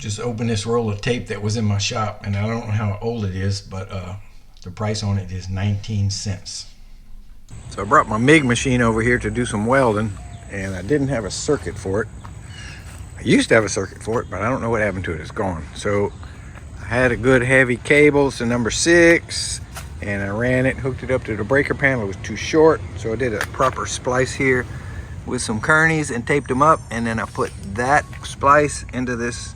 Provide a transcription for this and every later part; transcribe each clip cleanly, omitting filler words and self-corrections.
just opened this roll of tape that was in my shop, and I don't know how old it is, but the price on it is 19 cents. So I brought my MIG machine over here to do some welding, and I didn't have a circuit for it. I used to have a circuit for it, but I don't know what happened to it. It's gone. So I had a good heavy cable. It's a number 6, and I ran it, hooked it up to the breaker panel. It was too short, so I did a proper splice here with some kerneys and taped them up, and then I put that splice into this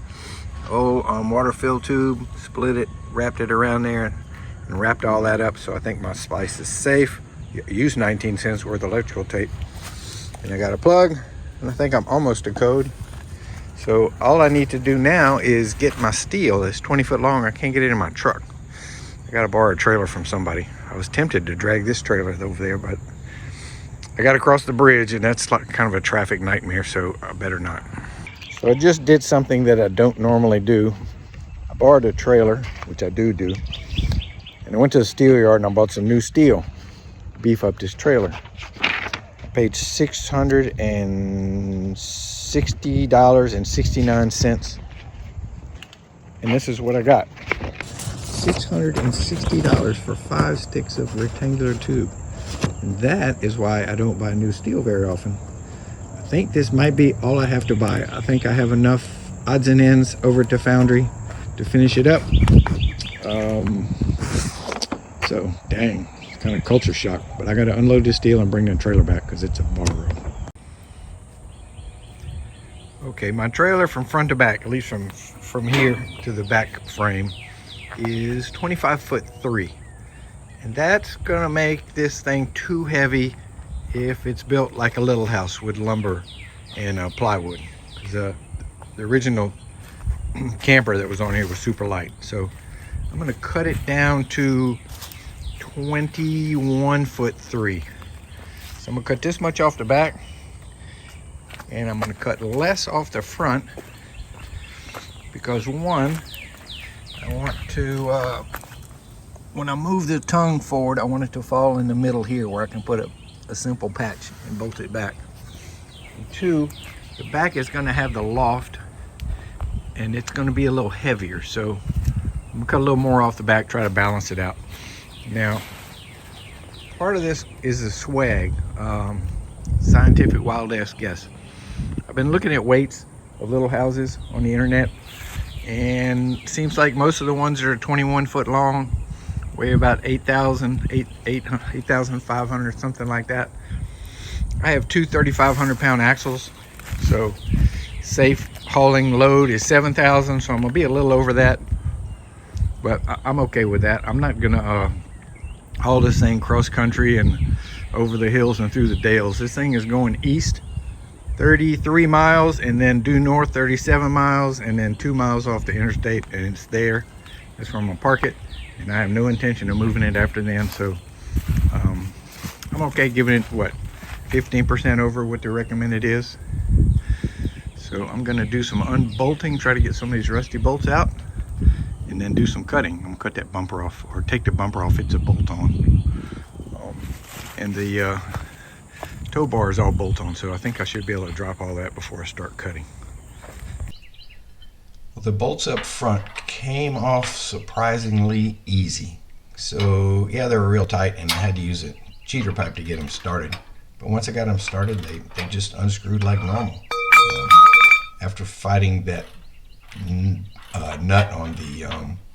old water fill tube, split it, wrapped it around there, and wrapped all that up. So I think my splice is safe. I used 19 cents worth of electrical tape, and I got a plug, and I think I'm almost to code. So all I need to do now is get my steel. It's 20 foot long. I can't get it in my truck. I got to borrow a trailer from somebody. I was tempted to drag this trailer over there, but I got to cross the bridge, and that's like kind of a traffic nightmare, so I better not. So I just did something that I don't normally do. I borrowed a trailer, which I do, and I went to the steel yard and I bought some new steel to beef up this trailer. I paid $660.69, and this is what I got. $660 for 5 sticks of rectangular tube. And that is why I don't buy new steel very often. I think this might be all I have to buy. I think I have enough odds and ends over at the foundry to finish it up. So dang, it's kind of culture shock, but I got to unload this steel and bring the trailer back because it's a bar room. Okay, my trailer from front to back, at least from here to the back frame, is 25'3", and that's gonna make this thing too heavy if it's built like a little house with lumber and plywood. The original camper that was on here was super light, so I'm gonna cut it down to 21'3". So I'm gonna cut this much off the back, and I'm gonna cut less off the front because one, I want to, when I move the tongue forward, I want it to fall in the middle here where I can put a simple patch and bolt it back. And 2, the back is gonna have the loft, and it's gonna be a little heavier, so I'm gonna cut a little more off the back, try to balance it out. Now, part of this is a swag, scientific wild ass guess. I've been looking at weights of little houses on the internet, and it seems like most of the ones that are 21 foot long weigh about 8,500, something like that. I have two 3,500 pound axles, so safe hauling load is 7,000, so I'm gonna be a little over that, but I'm okay with that. I'm not gonna haul this thing cross country and over the hills and through the dales. This thing is going east 33 miles and then due north 37 miles and then 2 miles off the interstate, and it's there. That's where I'm gonna park it, and I have no intention of moving it after then. So I'm okay giving it, what, 15% over what the recommended is. So I'm gonna do some unbolting, try to get some of these rusty bolts out, and then do some cutting. I'm gonna cut that bumper off, or take the bumper off, it's a bolt on. And the tow bar is all bolt on, so I think I should be able to drop all that before I start cutting. Well, the bolts up front came off surprisingly easy. So yeah, they were real tight and I had to use a cheater pipe to get them started. But once I got them started, they just unscrewed like normal. After fighting that nut on the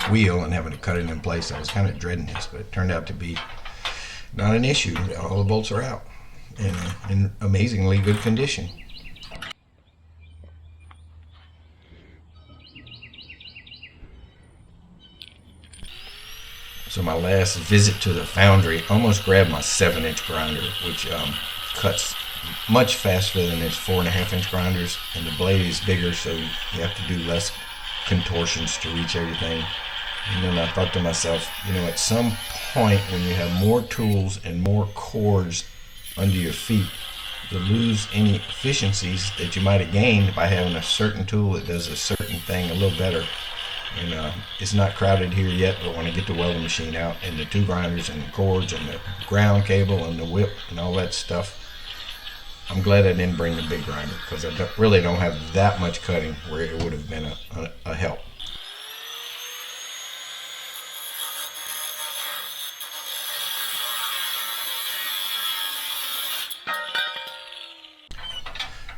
wheel and having to cut it in place, I was kind of dreading this, but it turned out to be not an issue. All the bolts are out and in amazingly good condition. So my last visit to the foundry, almost grabbed my 7-inch grinder, which cuts much faster than its 4.5-inch grinders, and the blade is bigger, so you have to do less contortions to reach everything. And then I thought to myself, you know, at some point when you have more tools and more cords under your feet, you lose any efficiencies that you might have gained by having a certain tool that does a certain thing a little better. And it's not crowded here yet, but when I get the welding machine out and the two grinders and the cords and the ground cable and the whip and all that stuff, I'm glad I didn't bring the big grinder, because I really don't have that much cutting where it would have been a help.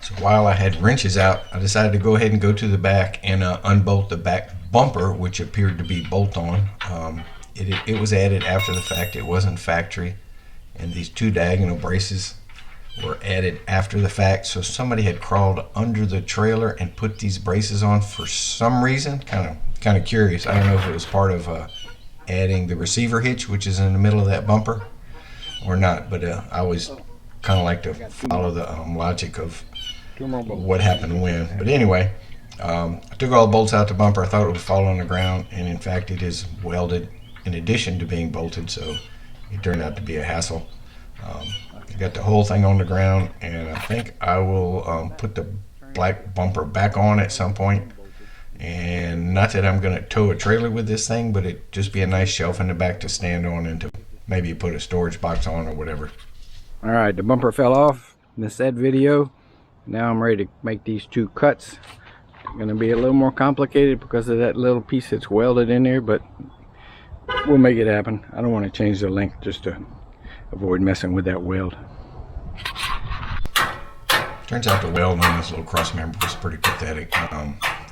So while I had wrenches out, I decided to go ahead and go to the back and unbolt the back bumper, which appeared to be bolt-on. It was added after the fact. It wasn't factory. And these two diagonal braces were added after the fact. So somebody had crawled under the trailer and put these braces on for some reason. Kind of curious. I don't know if it was part of adding the receiver hitch, which is in the middle of that bumper, or not. But I always kind of like to follow the logic of what happened when. But anyway, I took all the bolts out the bumper. I thought it would fall on the ground, and in fact it is welded in addition to being bolted, so it turned out to be a hassle. I got the whole thing on the ground, and I think I will put the black bumper back on at some point. And not that I'm going to tow a trailer with this thing, but it just be a nice shelf in the back to stand on and to maybe put a storage box on or whatever. All right, the bumper fell off. Missed that video. Now I'm ready to make these two cuts. It's going to be a little more complicated because of that little piece that's welded in there, but we'll make it happen. I don't want to change the length just to avoid messing with that weld. Turns out the weld on this little cross member was pretty pathetic,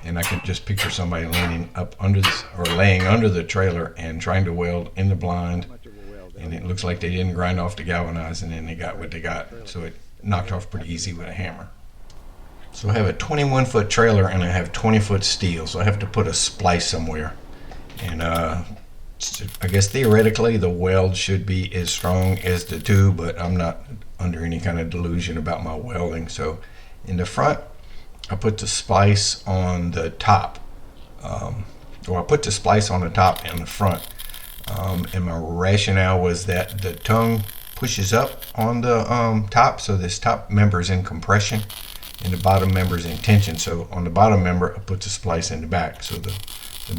and I can just picture somebody leaning up under this, or laying under the trailer and trying to weld in the blind, and it looks like they didn't grind off the galvanizing and they got what they got, so it knocked off pretty easy with a hammer. So I have a 21-foot trailer and I have 20-foot steel, so I have to put a splice somewhere. And I guess theoretically the weld should be as strong as the tube, but I'm not under any kind of delusion about my welding. So in the front, I put the splice on the top. I put the splice on the top and the front. And my rationale was that the tongue pushes up on the top, so this top member is in compression and the bottom member is in tension. So on the bottom member, I put the splice in the back, so the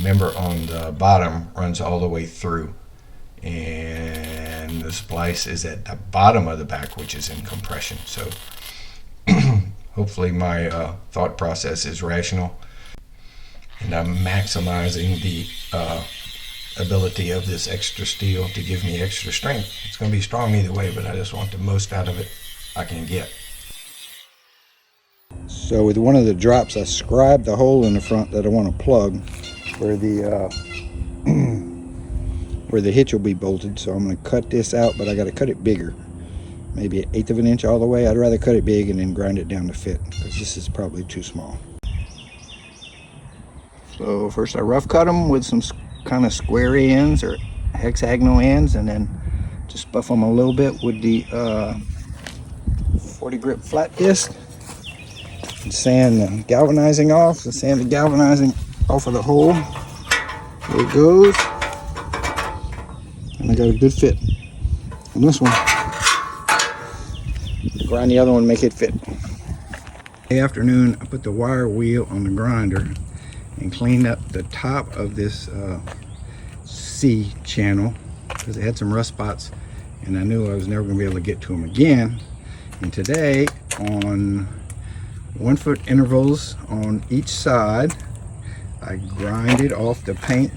member on the bottom runs all the way through, and the splice is at the bottom of the back, which is in compression. So hopefully my thought process is rational, and I'm maximizing the ability of this extra steel to give me extra strength. It's going to be strong either way, but I just want the most out of it I can get. So with one of the drops, I scribed the hole in the front that I want to plug where the where the hitch will be bolted. So I'm going to cut this out, but I got to cut it bigger, maybe 1/8 of an inch all the way. I'd rather cut it big and then grind it down to fit, because this is probably too small. So first I rough cut them with some kind of square ends or hexagonal ends, and then just buff them a little bit with the 40 grit flat disc, and sand the galvanizing off. So sand the galvanizing off of the hole. There it goes, and I got a good fit on this one. Grind the other one, make it fit. The afternoon, I put the wire wheel on the grinder and cleaned up the top of this C channel because it had some rust spots, and I knew I was never going to be able to get to them again. And today, on 1 foot intervals on each side, I grinded off the paint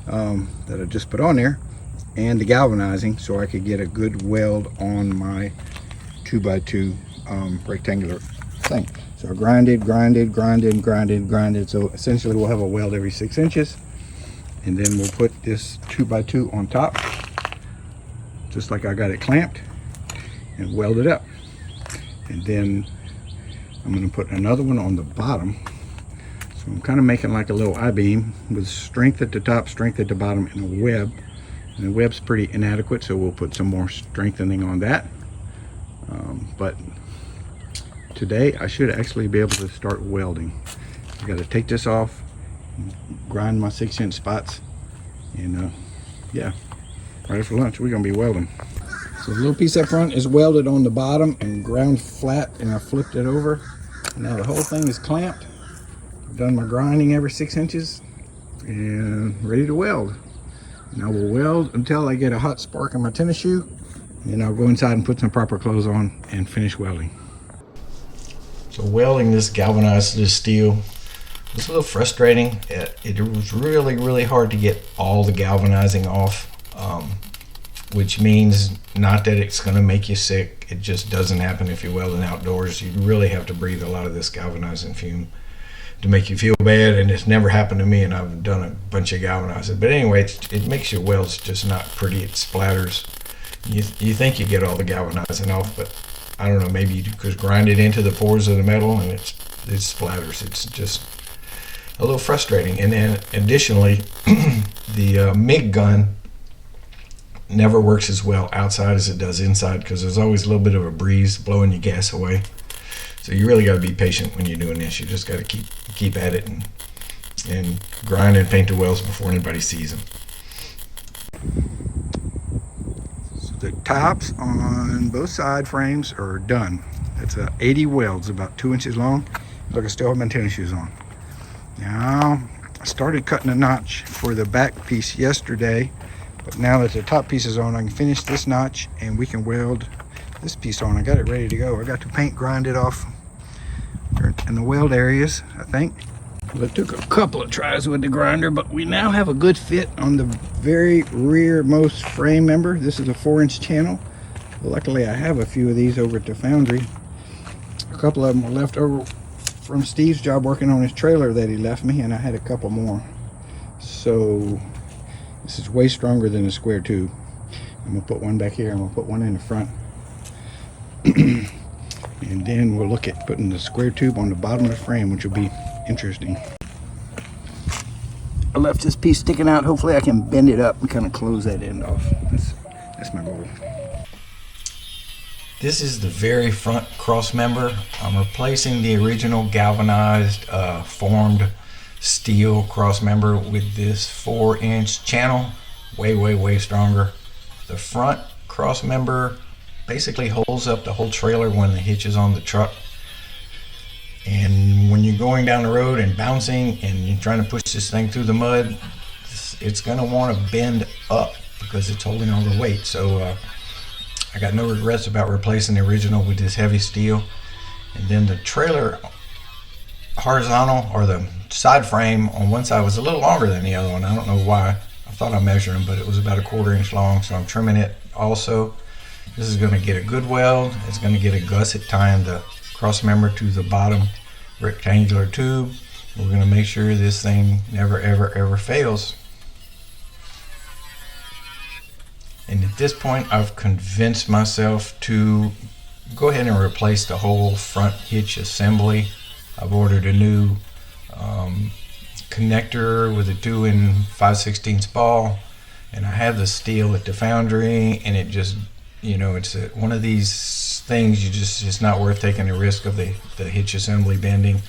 that I just put on there and the galvanizing, so I could get a good weld on my 2x2 rectangular thing. So I grinded. So essentially we'll have a weld every 6 inches. And then we'll put this 2x2 on top, just like I got it clamped, and weld it up. And then I'm going to put another one on the bottom. So I'm kind of making like a little I-beam with strength at the top, strength at the bottom, and a web. And the web's pretty inadequate, so we'll put some more strengthening on that. But today I should actually be able to start welding. I got to take this off, grind my 6-inch spots, and yeah, ready for lunch. We're gonna be welding. So the little piece up front is welded on the bottom and ground flat, and I flipped it over. Now the whole thing is clamped. I've done my grinding every 6 inches and ready to weld. And I will weld until I get a hot spark in my tennis shoe, and I'll go inside and put some proper clothes on and finish welding. So welding this galvanized steel was a little frustrating. It was really hard to get all the galvanizing off, which means not that it's going to make you sick. It just doesn't happen if you're welding outdoors. You really have to breathe a lot of this galvanizing fume to make you feel bad, and it's never happened to me, and I've done a bunch of galvanizing. But anyway, it makes your welds just not pretty. It splatters. You think you get all the galvanizing off, but I don't know, maybe you could grind it into the pores of the metal and it splatters. It's just a little frustrating. And then additionally, the MIG gun never works as well outside as it does inside, because there's always a little bit of a breeze blowing your gas away. So you really got to be patient when you're doing this. You just got to keep at it and grind and paint the welds before anybody sees them. The tops on both side frames are done. It's 80 welds, about 2 inches long. Look, I still have my tennis shoes on. Now, I started cutting a notch for the back piece yesterday, but now that the top piece is on, I can finish this notch and we can weld this piece on. I got it ready to go. I got the paint grinded off in the weld areas, I think. Well, it took a couple of tries with the grinder, but we now have a good fit on the very rearmost frame member. This is a 4-inch channel. Luckily, I have a few of these over at the foundry. A couple of them were left over from Steve's job working on his trailer that he left me, and I had a couple more. So this is way stronger than a square tube. I'm gonna put one back here. I'm gonna put one in the front. And then we'll look at putting the square tube on the bottom of the frame, which will be interesting. I left this piece sticking out. Hopefully I can bend it up and kind of close that end off. That's my goal. This is the very front cross member. I'm replacing the original galvanized formed steel cross member with this 4-inch channel. Way stronger. The front cross member basically holds up the whole trailer when the hitch is on the truck. And when you're going down the road and bouncing and you're trying to push this thing through the mud, it's going to want to bend up because it's holding all the weight. So I got no regrets about replacing the original with this heavy steel. And then the trailer horizontal, or the side frame on one side, was a little longer than the other one. I don't know why. I thought I measured them, but it was about 1/4 inch long, so I'm trimming it also. This is going to get a good weld. It's going to get a gusset tying the cross member to the bottom rectangular tube. We're going to make sure this thing never ever fails. And at this point, I've convinced myself to go ahead and replace the whole front hitch assembly. I've ordered a new connector with a 2 5/16 ball, and I have the steel at the foundry, and it just, you know, it's one of these things it's not worth taking the risk of the hitch assembly bending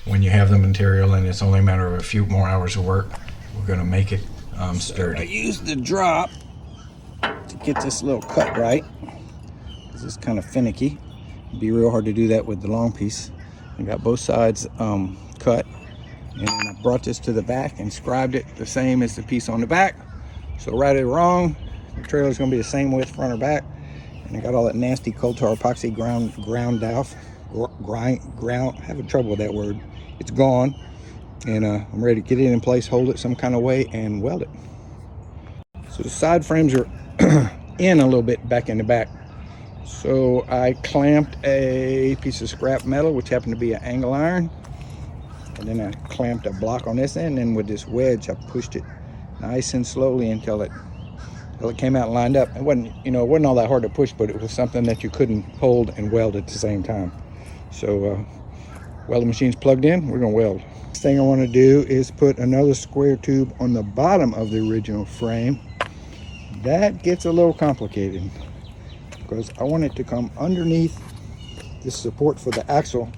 when you have the material, and it's only a matter of a few more hours of work. We're going to make it sturdy. I used the drop to get this little cut right, because it's kind of finicky. It'd be real hard to do that with the long piece. I got both sides cut, and I brought this to the back and scribed it the same as the piece on the back. So right or wrong, the trailer's going to be the same width front or back. And I got all that nasty coal tar epoxy ground off. Having trouble with that word. It's gone, and I'm ready to get it in place, hold it some kind of way, and weld it. So the side frames are in a little bit back in the back. So I clamped a piece of scrap metal, which happened to be an angle iron, and then I clamped a block on this end, and with this wedge I pushed it nice and slowly until it came out and lined up. It wasn't all that hard to push, but it was something that you couldn't hold and weld at the same time. So welding machine's plugged in, we're gonna weld. Next thing I want to do is put another square tube on the bottom of the original frame. That gets a little complicated because I want it to come underneath this support for the axle,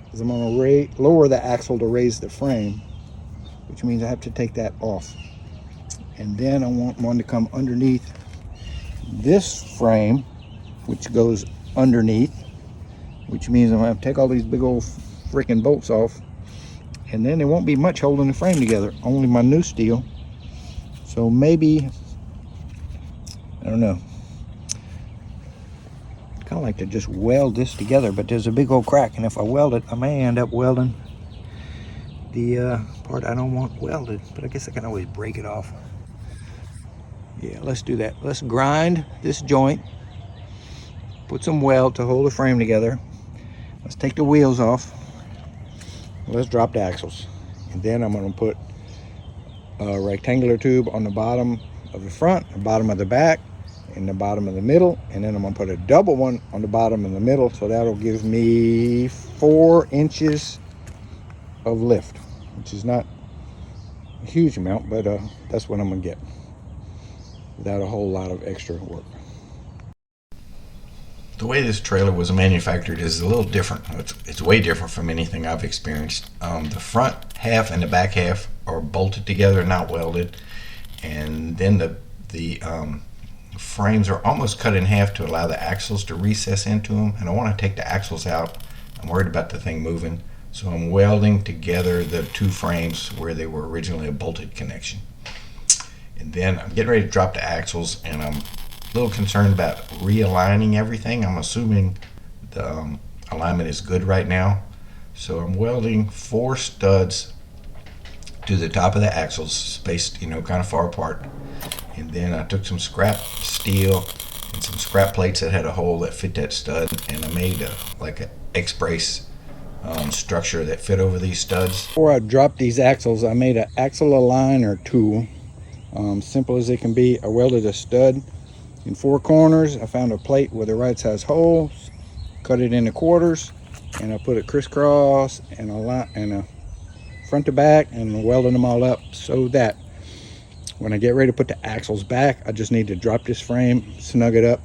because I'm gonna lower the axle to raise the frame, which means I have to take that off. And then I want one to come underneath this frame, which goes underneath, which means I'm gonna have to take all these big old freaking bolts off, and then there won't be much holding the frame together, only my new steel. So maybe, I don't know, kind of like to just weld this together, but there's a big old crack, and if I weld it, I may end up welding the part I don't want welded, but I guess I can always break it off. Yeah, let's do that. Let's grind this joint, put some weld to hold the frame together. Let's take the wheels off. Let's drop the axles, and then I'm going to put a rectangular tube on the bottom of the front, the bottom of the back, and the bottom of the middle, and then I'm going to put a double one on the bottom and the middle, so that'll give me 4 inches of lift, which is not a huge amount, but that's what I'm going to get without a whole lot of extra work. The way this trailer was manufactured is a little different. It's way different from anything I've experienced. The front half and the back half are bolted together, not welded, and then the frames are almost cut in half to allow the axles to recess into them, and I want to take the axles out. I'm worried about the thing moving, so I'm welding together the 2 frames where they were originally a bolted connection. And then I'm getting ready to drop the axles, and I'm a little concerned about realigning everything. I'm assuming the alignment is good right now, so I'm welding 4 studs to the top of the axles, spaced kind of far apart. And then I took some scrap steel and some scrap plates that had a hole that fit that stud, and I made like an X-brace structure that fit over these studs. Before I dropped these axles, I made an axle aligner tool, simple as it can be. I welded a stud in 4 corners. I found a plate with the right size holes, cut it into quarters, and I put it crisscross and a front to back, and welded them all up so that when I get ready to put the axles back, I just need to drop this frame, snug it up,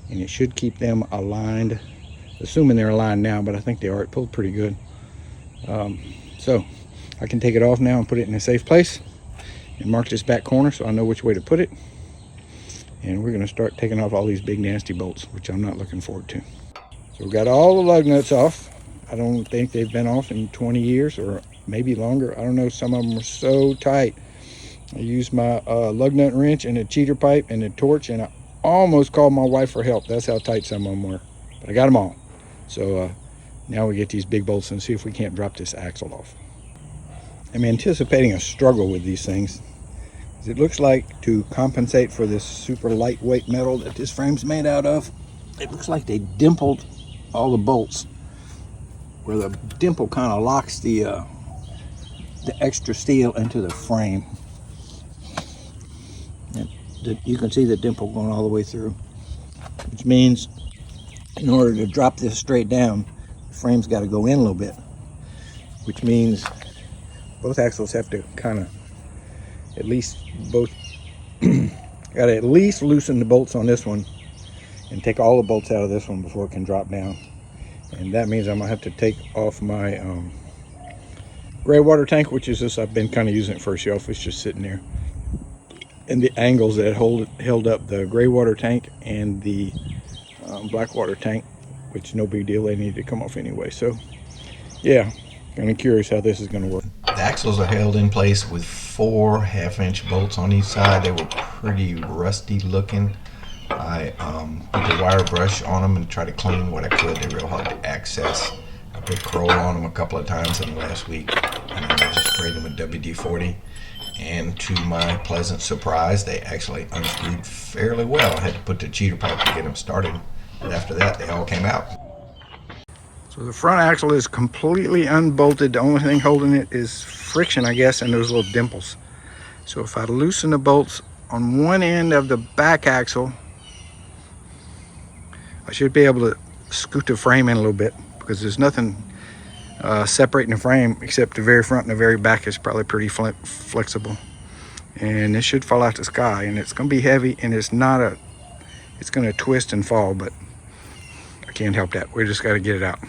and it should keep them aligned, assuming they're aligned now, but I think they are. It pulled pretty good. So I can take it off now and put it in a safe place and mark this back corner so I know which way to put it. And we're going to start taking off all these big nasty bolts, which I'm not looking forward to. So we've got all the lug nuts off. I don't think they've been off in 20 years or maybe longer. I don't know, some of them are so tight. I used my lug nut wrench and a cheater pipe and a torch, and I almost called my wife for help. That's how tight some of them were, but I got them all. So now we get these big bolts and see if we can't drop this axle off. I'm anticipating a struggle with these things. It looks like, to compensate for this super lightweight metal that this frame's made out of, it looks like they dimpled all the bolts, where the dimple kind of locks the extra steel into the frame. You can see the dimple going all the way through, which means in order to drop this straight down, the frame's got to go in a little bit, which means both axles have to kind of at least got to at least loosen the bolts on this one and take all the bolts out of this one before it can drop down. And that means I'm gonna have to take off my gray water tank, which is this. I've been kind of using it for a shelf. It's just sitting there, and the angles that held up the gray water tank and the black water tank, which no big deal, they need to come off anyway. So yeah, kind of curious how this is going to work. The axles are held in place with 4 half-inch bolts on each side. They were pretty rusty looking. I put the wire brush on them and tried to clean what I could. They're real hard to access. I put Kroll on them a couple of times in the last week, and then I just sprayed them with WD-40. And to my pleasant surprise, they actually unscrewed fairly well. I had to put the cheater pipe to get them started, but after that, they all came out. So the front axle is completely unbolted. The only thing holding it is friction, I guess, and those little dimples. So if I loosen the bolts on one end of the back axle, I should be able to scoot the frame in a little bit, because there's nothing separating the frame except the very front, and the very back is probably pretty flexible. And it should fall out the sky, and it's going to be heavy, and it's going to twist and fall, but I can't help that. We just got to get it out.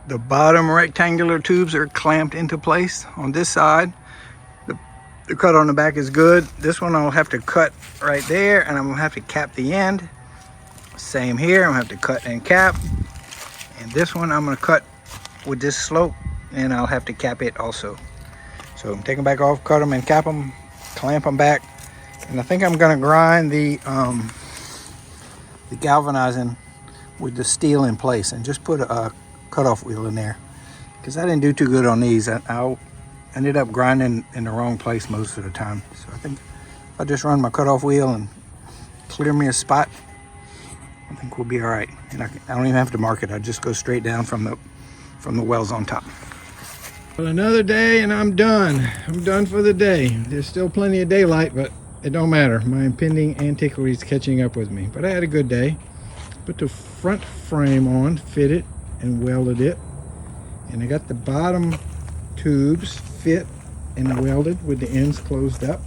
The bottom rectangular tubes are clamped into place on this side. The cut on the back is good. This one I'll have to cut right there, and I'm gonna have to cap the end. Same here, I'm gonna have to cut and cap. And this one I'm gonna cut with this slope, and I'll have to cap it also. So take them back off, cut them and cap them, clamp them back. And I think I'm gonna grind the galvanizing with the steel in place and just put a cutoff wheel in there, because I didn't do too good on these. I ended up grinding in the wrong place most of the time. So I think if I just run my cutoff wheel and clear me a spot, I think we'll be all right. And I don't even have to mark it. I just go straight down from the wells on top. Well, another day and I'm done. I'm done for the day. There's still plenty of daylight, but it don't matter. My impending antiquity is catching up with me. But I had a good day. Put the front frame on, fit it, and welded it. And I got the bottom tubes fit and welded with the ends closed up.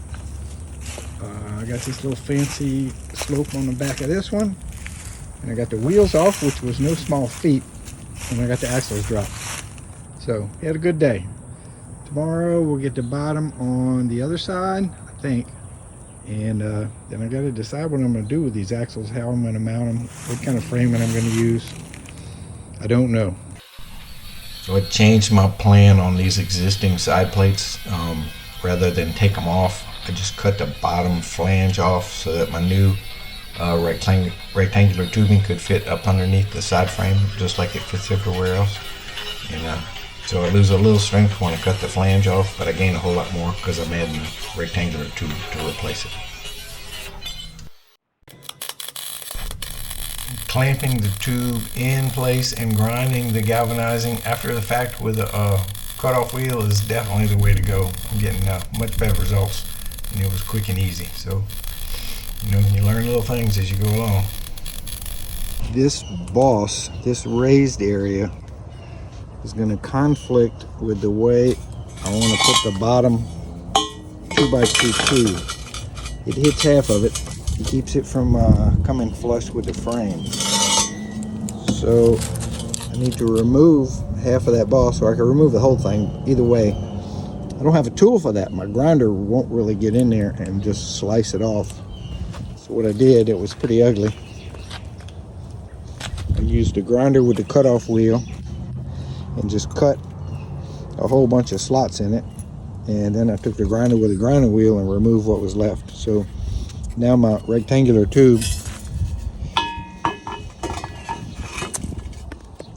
I got this little fancy slope on the back of this one. And I got the wheels off, which was no small feat. And I got the axles dropped. So, he had a good day. Tomorrow we'll get the bottom on the other side, I think. And then I got to decide what I'm going to do with these axles, how I'm going to mount them, what kind of framing I'm going to use. I don't know. So I changed my plan on these existing side plates. Rather than take them off, I just cut the bottom flange off so that my new rectangular tubing could fit up underneath the side frame, just like it fits everywhere else. And so I lose a little strength when I cut the flange off, but I gain a whole lot more because I'm adding a rectangular tube to replace it. Clamping the tube in place and grinding the galvanizing after the fact with a cutoff wheel is definitely the way to go. I'm getting much better results, and it was quick and easy. So, you know, you learn little things as you go along. This boss, this raised area, is going to conflict with the way I want to put the bottom 2x2 tube. It hits half of it. It keeps it from coming flush with the frame. So I need to remove half of that boss, or I can remove the whole thing. Either way, I don't have a tool for that. My grinder won't really get in there and just slice it off. So what I did, it was pretty ugly. I used a grinder with the cutoff wheel and just cut a whole bunch of slots in it, and then I took the grinder with the grinder wheel and removed what was left. So now my rectangular tube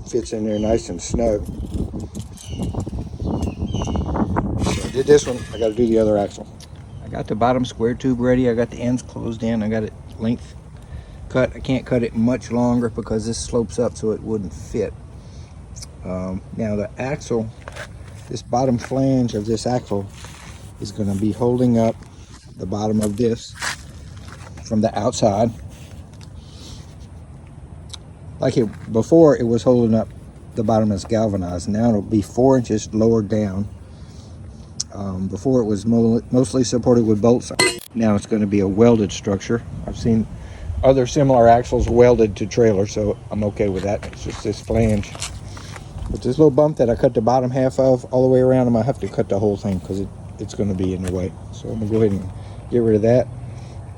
fits in there nice and snug. So I did this one, I got to do the other axle. I got the bottom square tube ready, I got the ends closed in, I got it length cut. I can't cut it much longer because this slopes up so it wouldn't fit. Now the axle, this bottom flange of this axle is going to be holding up the bottom of this from the outside. Like it before, it was holding up the bottom that's galvanized. Now it'll be 4 inches lower down. Before it was mostly supported with bolts. Now it's going to be a welded structure. I've seen other similar axles welded to trailers, so I'm okay with that. It's just this flange. But this little bump that I cut the bottom half of all the way around, I'm going to have to cut the whole thing because it's going to be in the way. So I'm going to go ahead and get rid of that.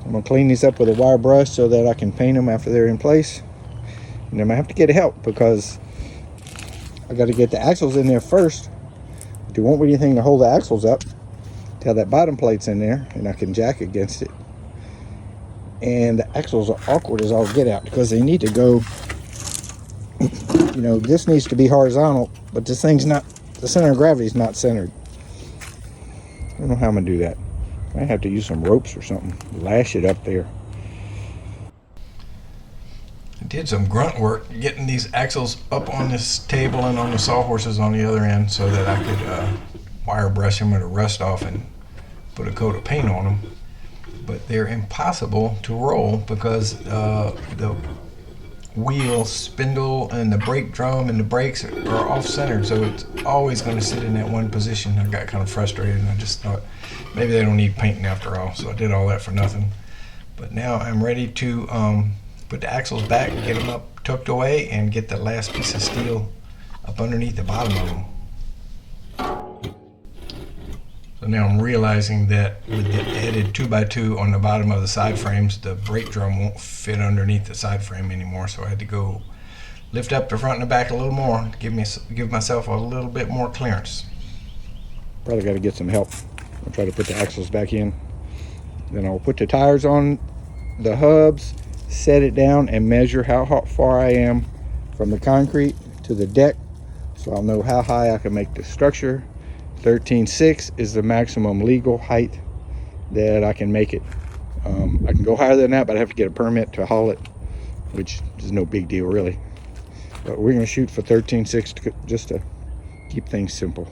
I'm going to clean these up with a wire brush so that I can paint them after they're in place. And I'm going to have to get help because I got to get the axles in there first. There won't be anything to hold the axles up till that bottom plate's in there and I can jack against it. And the axles are awkward as all get out because they need to go, you know, this needs to be horizontal, but this thing's not, the center of gravity is not centered. I don't know how I'm going to do that. I have to use some ropes or something, lash it up there. I did some grunt work getting these axles up on this table and on the sawhorses on the other end so that I could wire brush them with a rust off and put a coat of paint on them. But they're impossible to roll because the wheel spindle and the brake drum and the brakes are off-centered, so it's always going to sit in that one position. I got kind of frustrated and I just thought maybe they don't need painting after all, so I did all that for nothing. But now I'm ready to put the axles back, get them up tucked away, and get the last piece of steel up underneath the bottom of them. So now I'm realizing that with the added 2x2 on the bottom of the side frames, the brake drum won't fit underneath the side frame anymore. So I had to go lift up the front and the back a little more to give myself a little bit more clearance. Probably got to get some help. I'll try to put the axles back in. Then I'll put the tires on the hubs, set it down, and measure how far I am from the concrete to the deck, so I'll know how high I can make the structure. 13.6 is the maximum legal height that I can make it. I can go higher than that, but I have to get a permit to haul it, which is no big deal really. But we're going to shoot for 13.6 just to keep things simple.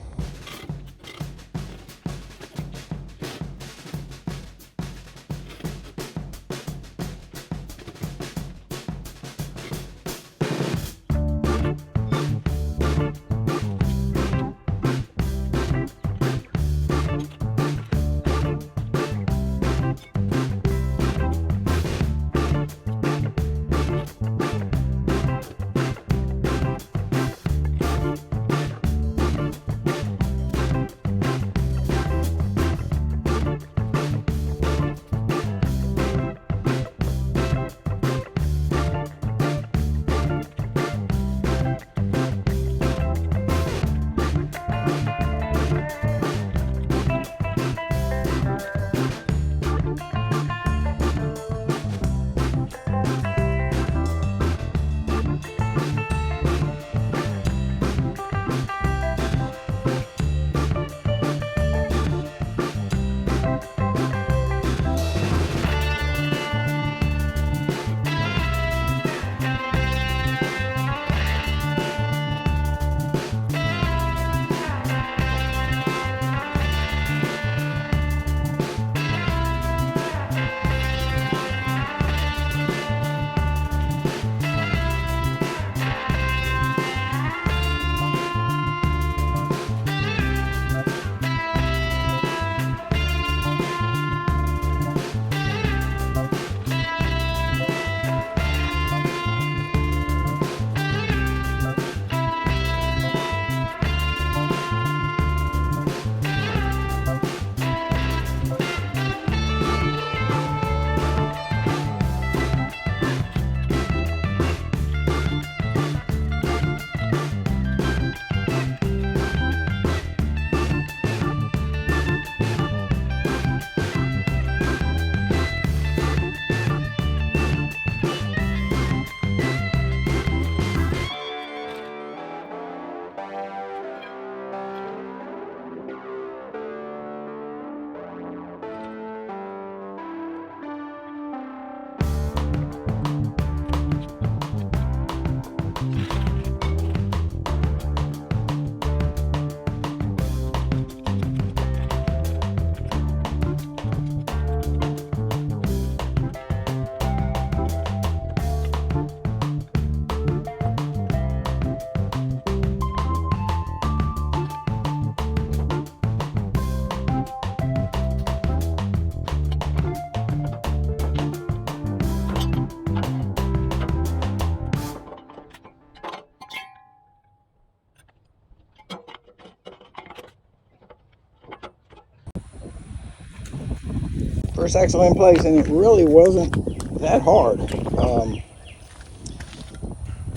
First axle in place, and it really wasn't that hard.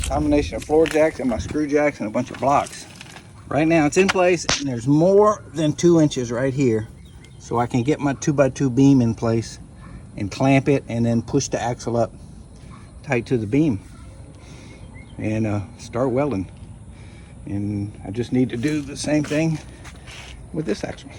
Combination of floor jacks and my screw jacks and a bunch of blocks. Right now it's in place, and there's more than 2 inches right here, so I can get my 2x2 beam in place and clamp it and then push the axle up tight to the beam and start welding. And I just need to do the same thing with this axle.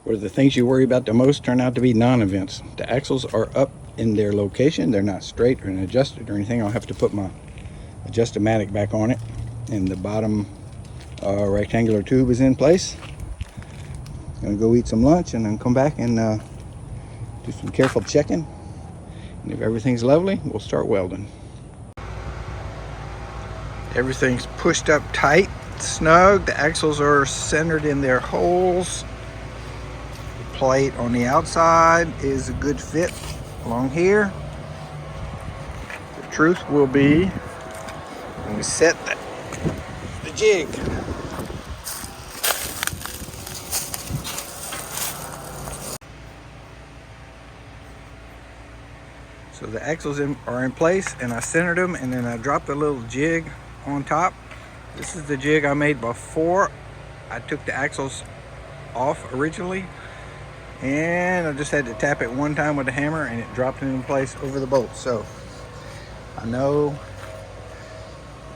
Where the things you worry about the most turn out to be non-events. The axles are up in their location. They're not straight or adjusted or anything. I'll have to put my adjust-o-matic back on it, and the bottom rectangular tube is in place. Gonna go eat some lunch and then come back and do some careful checking, and if everything's lovely, we'll start welding. Everything's pushed up tight, snug. The axles are centered in their holes. The plate on the outside is a good fit along here. The truth will be when we set the jig. So the axles are in place, and I centered them, and then I dropped the little jig on top. This is the jig I made before I took the axles off originally, and I just had to tap it one time with the hammer and it dropped it in place over the bolts. So I know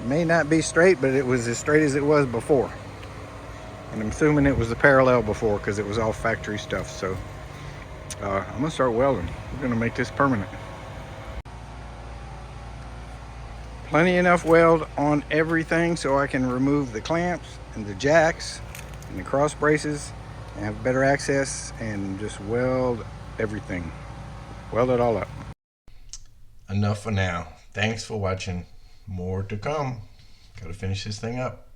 it may not be straight, but it was as straight as it was before, and I'm assuming it was the parallel before because it was all factory stuff. So I'm gonna start welding. We're gonna make this permanent. Plenty enough weld on everything so I can remove the clamps and the jacks and the cross braces and have better access and just weld everything. Weld it all up. Enough for now. Thanks for watching. More to come. Gotta finish this thing up.